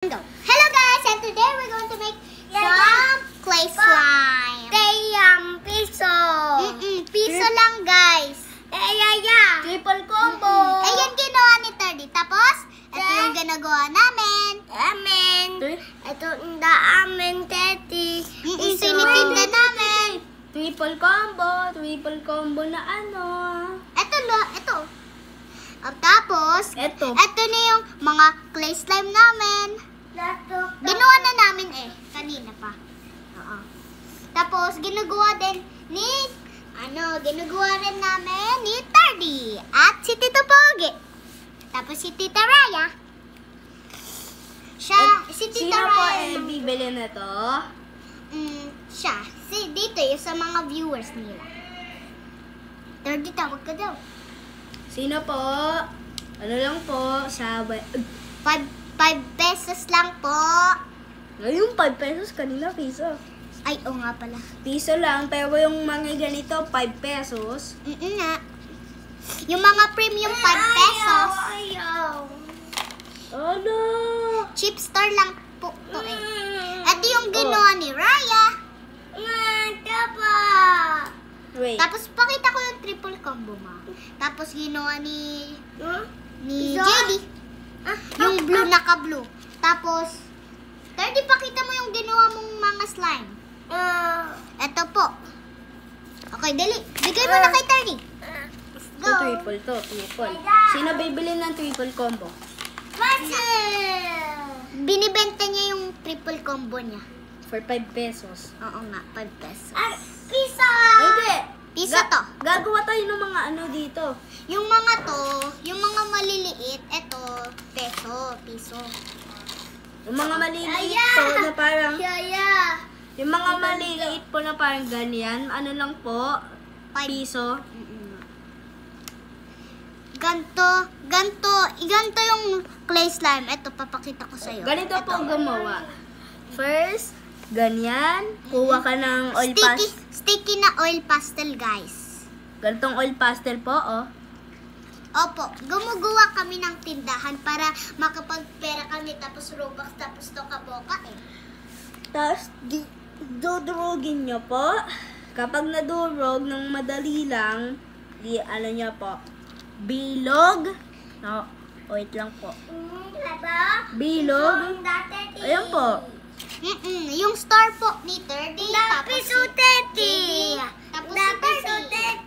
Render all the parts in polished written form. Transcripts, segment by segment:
Go. Hello guys, and today we're going to make some clay slime. Piso. Piso lang guys. Triple combo. Ayan ginawa ni Tardy. Tapos, ito yung ginagawa namin. Ito na amin, Teti. Isilitin na namin. Triple combo na ano. Ito. Tapos, Ito. ito na yung mga clay slime namin. Ginawa na namin kanina pa. Oo. Tapos, ginagawa rin namin ni Tardy at si Tito Pogi. Tapos si Tita Raya. Si Tita Sino po Raya. bibili na to? Siya. Dito yung sa mga viewers nila. Tardy, tawag ka daw. Sino po? Ano lang po? 5 pesos lang po. Ngayon, 5 pesos. Kanina, piso. Ay, oo nga pala. Piso lang, pero yung mga ganito, 5 pesos. Nga. Yung mga premium 5 pesos. Ano? Cheap store lang po to Ito yung ginawa ni Raya. Wait. Tapos pakita ko yung triple combo ma. Tapos ginawa ni Isa? JD. Yung blue naka-blue. Tapos, Tardy, pakita mo yung ginawa mong mga slime. Ito po. Okay, dali. Bigay mo na kay Tardy. Ito, triple to. Triple. Sino bibili ng triple combo? Binibenta niya yung triple combo niya. For 5 pesos. Oo nga, 5 pesos. Pisa! Hindi. Piso to. Gagawa tayo ng mga ano dito. Yung mga maliliit, eto, piso. Yung mga maliliit po na parang... Yung mga maliliit po na parang ganyan, ano lang po? Piso. Ganto yung clay slime. Eto, papakita ko sa'yo. Ganito po gumawa. First, ganyan. Kuha ka ng oil pastel. Sticky na oil pastel, guys. Ganitong oil pastel po, oh. Opo, gumugawa kami ng tindahan para makapagpera kami tapos Robux tapos Toka-Boka Tapos, dudurugin nyo po. Kapag nadurog ng madali lang, ano nyo po, bilog. No, wait lang po. Bilog. Ayan po. Yung star po ni Tardy.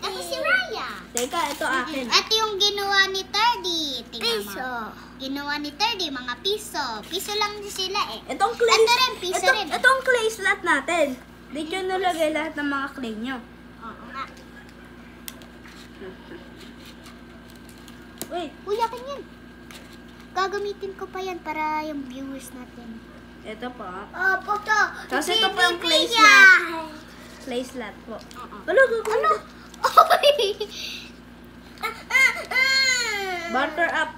Tapos si Raya. Teka, ito akin. Ito yung ginawa ni Tardy. Tingnan mo. Ginawa ni Tardy, mga piso. Piso lang sila Itong clay, Ito rin, piso rin. Itong clay slot natin. Dito nalagay lahat ng mga clay nyo. Oo nga. Wait, Uy, akin yan. Gagamitin ko pa yan para yung viewers natin. ito po. Opo to. Tapos ito po yung clay slot. Clay slot po. Ano? Butter up.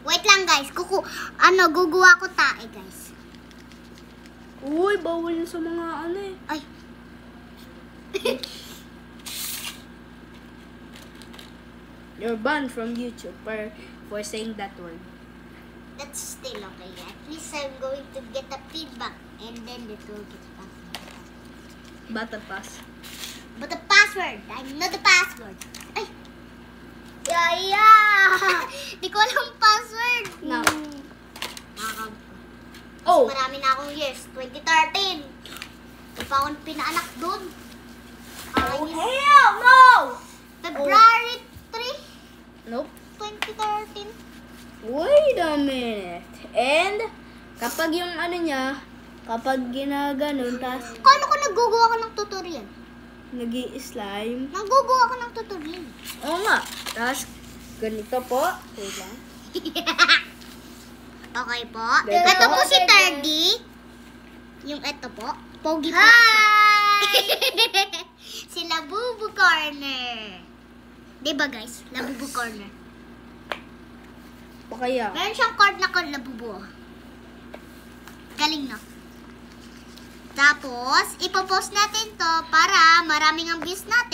Wait lang guys. Guguwa ko tae guys. Uy, bawal yun sa mga ano Ay. You're banned from YouTube for saying that word. That's still okay. At least I'm going to get a feedback and then it will get back. Battle pass. But the password, I know the password. Ay! Di ko alam password. No. Oh! Marami na akong years. 2013. Di pa akong pinaanak doon. Oh, hell no! February 3, Nope. 2013. Wait a minute. And, kapag yung ano niya, kapag ginaganon, tas Kano ko naggugawa ka ng tutorial? nag-i-slime. Naggugawa ka ng tutorial. Oo nga. Tas, ganito po. Wait lang. Okay po. Ganito Ito po. po si Tardy. Yung ito po. Pogi po. Si Labubu Corner. Diba guys? Labubu Corner. O kaya? Meron siyang card na card Labubu. Galing no? Tapos, ipopost natin to para maraming ang views natin.